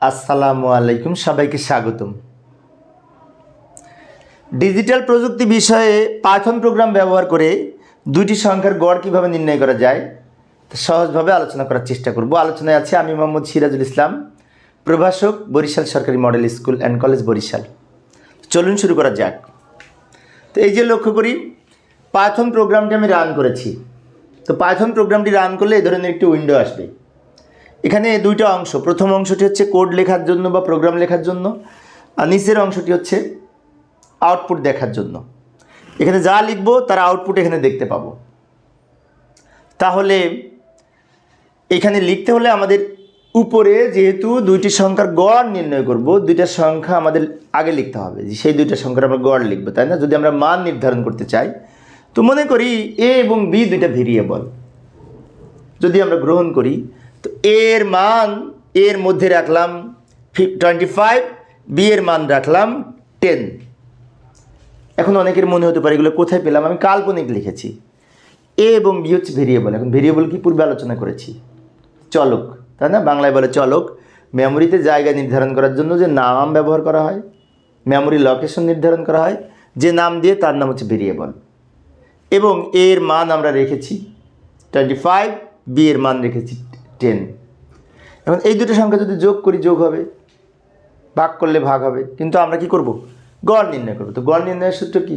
আসসালামু আলাইকুম, সবাইকে স্বাগতম। ডিজিটাল প্রযুক্তি বিষয়ে পাইথন প্রোগ্রাম ব্যবহার করে দুইটি সংখ্যার গড় কিভাবে নির্ণয় করা যায় তা সহজভাবে আলোচনা করার চেষ্টা করব। আলোচনায় আছে আমি মোহাম্মদ সিরাজুল ইসলাম, প্রভাষক, বরিশাল সরকারি model school and college, Barishal. চলুন শুরু করা যাক। তো এই যে লক্ষ্য করি, পাইথন প্রোগ্রামটি আমি রান করেছি। তো পাইথন প্রোগ্রামটি রান করলে এই ধরনের একটি উইন্ডো আসবে। এখানে দুইটা অংশ, প্রথম অংশটি হচ্ছে কোড লেখার জন্য বা প্রোগ্রাম লেখার জন্য, আর নিচের অংশটি হচ্ছে আউটপুট দেখার জন্য। এখানে যা লিখবো তার আউটপুট এখানে দেখতে পাবো। তাহলে এখানে লিখতে হলে আমাদের উপরে যেহেতু দুইটি সংখ্যার গড় নির্ণয় করব, দুইটা সংখ্যা আমাদের আগে লিখতে হবে, যে সেই দুইটা সংখ্যার আমরা গড় লিখবো, তাই না? যদি আমরা মান নির্ধারণ করতে চাই, তো মনে করি এ এবং বি দুইটা ভেরিয়েবল যদি আমরা গ্রহণ করি, তো এর মান এর মধ্যে রাখলাম 25, বি এর মান রাখলাম 10। এখন অনেকের মনে হতে পারে এগুলো কোথায় পেলাম, আমি কাল্পনিক লিখেছি। এ এবং বি হচ্ছে ভেরিয়েবল। এখন ভেরিয়েবল কি পূর্বে আলোচনা করেছি, চলক, তাই না? বাংলায় বলে চলক। মেমোরিতে জায়গা নির্ধারণ করার জন্য যে নাম ব্যবহার করা হয়, মেমোরি লোকেশন নির্ধারণ করা হয় যে নাম দিয়ে, তার নাম হচ্ছে ভেরিয়েবল। এবং এর মান আমরা রেখেছি 25, বি এর মান রেখেছি 10। এখন এই দুটো সংখ্যা যদি যোগ করি, যোগ হবে, ভাগ করলে ভাগ হবে, কিন্তু আমরা কি করব? গড় নির্ণয় করব। তো গড় নির্ণয়ের সূত্র কি?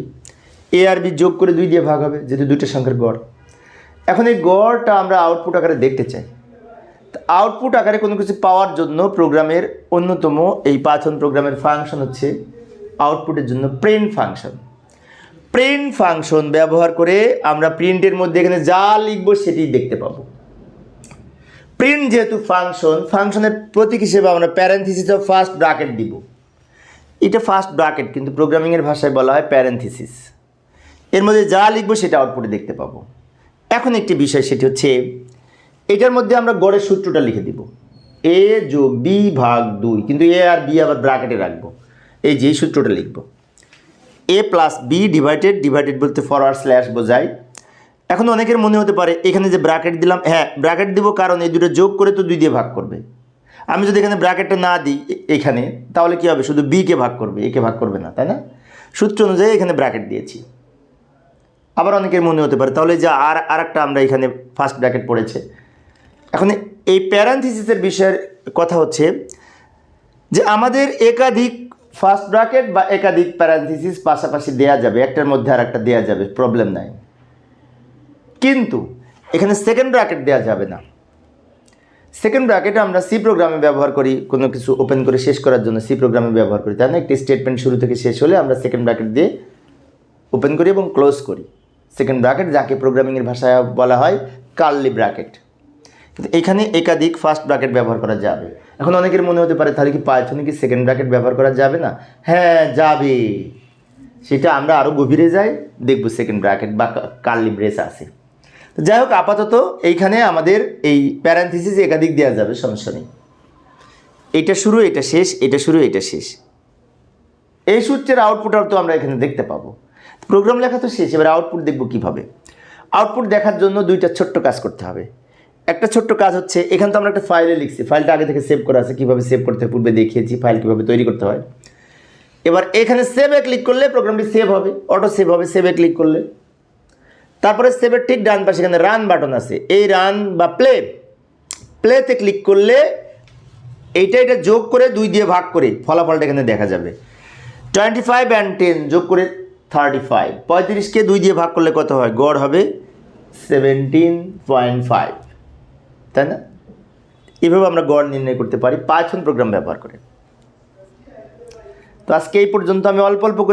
এ আর বি যোগ করে 2 দিয়ে ভাগ হবে, যেহেতু দুটো সংখ্যার গড়। এখন এই গড়টা আমরা আউটপুট আকারে দেখতে চাই। তো আউটপুট আকারে কোনো কিছু পাওয়ার জন্য প্রোগ্রামের অন্যতম এই পাইথন প্রোগ্রামের ফাংশন হচ্ছে আউটপুটের জন্য প্রিন্ট ফাংশন। প্রিন্ট ফাংশন ব্যবহার করে আমরা প্রিন্টের মধ্যে এখানে যা লিখবো সেটি দেখতে পাবো। প্রিন্ট যেহেতু ফাংশন, ফাংশনের প্রতীক হিসেবে আমরা প্যারেন্থিসিস অফ ফার্স্ট ব্র্যাকেট দিব। এটা ফার্স্ট ব্র্যাকেট, কিন্তু প্রোগ্রামিংয়ের ভাষায় বলা হয় প্যারেন্থিসিস। এর মধ্যে যা লিখবো সেটা আউটপুটে দেখতে পাবো। এখন একটি বিষয়, সেটি হচ্ছে এটার মধ্যে আমরা গড়ের সূত্রটা লিখে দিব, এ যোগ বি ভাগ 2, কিন্তু এ আর বি আবার ব্র্যাকেটে রাখবো। এই যে সূত্রটা লিখবো, এ প্লাস বি ডিভাইডেড বলতে ফরওয়ার্ড স্ল্যাশ বোঝায়। এখন অনেকের মনে হতে পারে এখানে যে ব্র্যাকেট দিলাম, হ্যাঁ ব্র্যাকেট দিব, কারণ এই দুটো যোগ করে তো 2 দিয়ে ভাগ করবে। আমি যদি এখানে ব্র্যাকেটটা না দিই এখানে, তাহলে কী হবে? শুধু বিকে ভাগ করবে, একে ভাগ করবে না, তাই না? সূত্র অনুযায়ী এখানে ব্র্যাকেট দিয়েছি। আবার অনেকের মনে হতে পারে তাহলে যে আর একটা আমরা এখানে ফার্স্ট ব্র্যাকেট পড়েছে। এখন এই প্যারেন্থিসিসের বিষয়ের কথা হচ্ছে যে আমাদের একাধিক ফার্স্ট ব্র্যাকেট বা একাধিক প্যারেন্থিসিস পাশাপাশি দেয়া যাবে, একটার মধ্যে আর একটা দেওয়া যাবে, প্রবলেম নাই। কিন্তু এখানে সেকেন্ড ব্র্যাকেট দেওয়া যাবে না। সেকেন্ড ব্র্যাকেট আমরা সি প্রোগ্রামে ব্যবহার করি, কোনো কিছু ওপেন করে শেষ করার জন্য সি প্রোগ্রামে ব্যবহার করি, তাই না? একটি স্টেটমেন্ট শুরু থেকে শেষ হলে আমরা সেকেন্ড ব্র্যাকেট দিয়ে ওপেন করি এবং ক্লোজ করি। সেকেন্ড ব্র্যাকেট, যাকে প্রোগ্রামিংয়ের ভাষায় বলা হয় কার্লি ব্র্যাকেট। কিন্তু এখানে একাধিক ফার্স্ট ব্র্যাকেট ব্যবহার করা যাবে। এখন অনেকের মনে হতে পারে তাহলে কি পাইথনে কি সেকেন্ড ব্র্যাকেট ব্যবহার করা যাবে না? হ্যাঁ যাবে, সেটা আমরা আরও গভীরে যাই, দেখব সেকেন্ড ব্র্যাকেট বা কার্লি ব্রেস আছে। তো যাই হোক, আপাতত এইখানে আমাদের এই প্যারেন্থিসিস একাধিক দেওয়া যাবে, সমস্যা নেই। এটা শুরু, এটা শেষ, এটা শুরু, এটা শেষ। এই সূত্রের আউটপুটও তো আমরা এখানে দেখতে পাবো। প্রোগ্রাম লেখা তো শেষ, এবার আউটপুট দেখব কিভাবে। আউটপুট দেখার জন্য দুইটা ছোট্ট কাজ করতে হবে। একটা ছোট্ট কাজ হচ্ছে, এখানে তো আমরা একটা ফাইলে লিখছি, ফাইলটা আগে থেকে সেভ করা আছে। কীভাবে সেভ করতে হয় পূর্বে দেখিয়েছি, ফাইল কীভাবে তৈরি করতে হয়। এবার এখানে সেভে ক্লিক করলে প্রোগ্রামটি সেভ হবে, অটো সেভ হবে সেভে ক্লিক করলে। তারপরে সেভের ঠিক ডান পাশে এখানে রান বাটন আছে, এই রান বা প্লেতে ক্লিক করলে এটা যোগ করে 2 দিয়ে ভাগ করে ফলাফলটা এখানে দেখা যাবে। 25 and 10 যোগ করে 35, 35কে 2 দিয়ে ভাগ করলে কত হয়? গড় হবে 17.5, তাই না? এভাবে আমরা গড় নির্ণয় করতে পারি পাইথন প্রোগ্রাম ব্যবহার করে। তো আজকে এই পর্যন্ত। আমি অল্প অল্প করে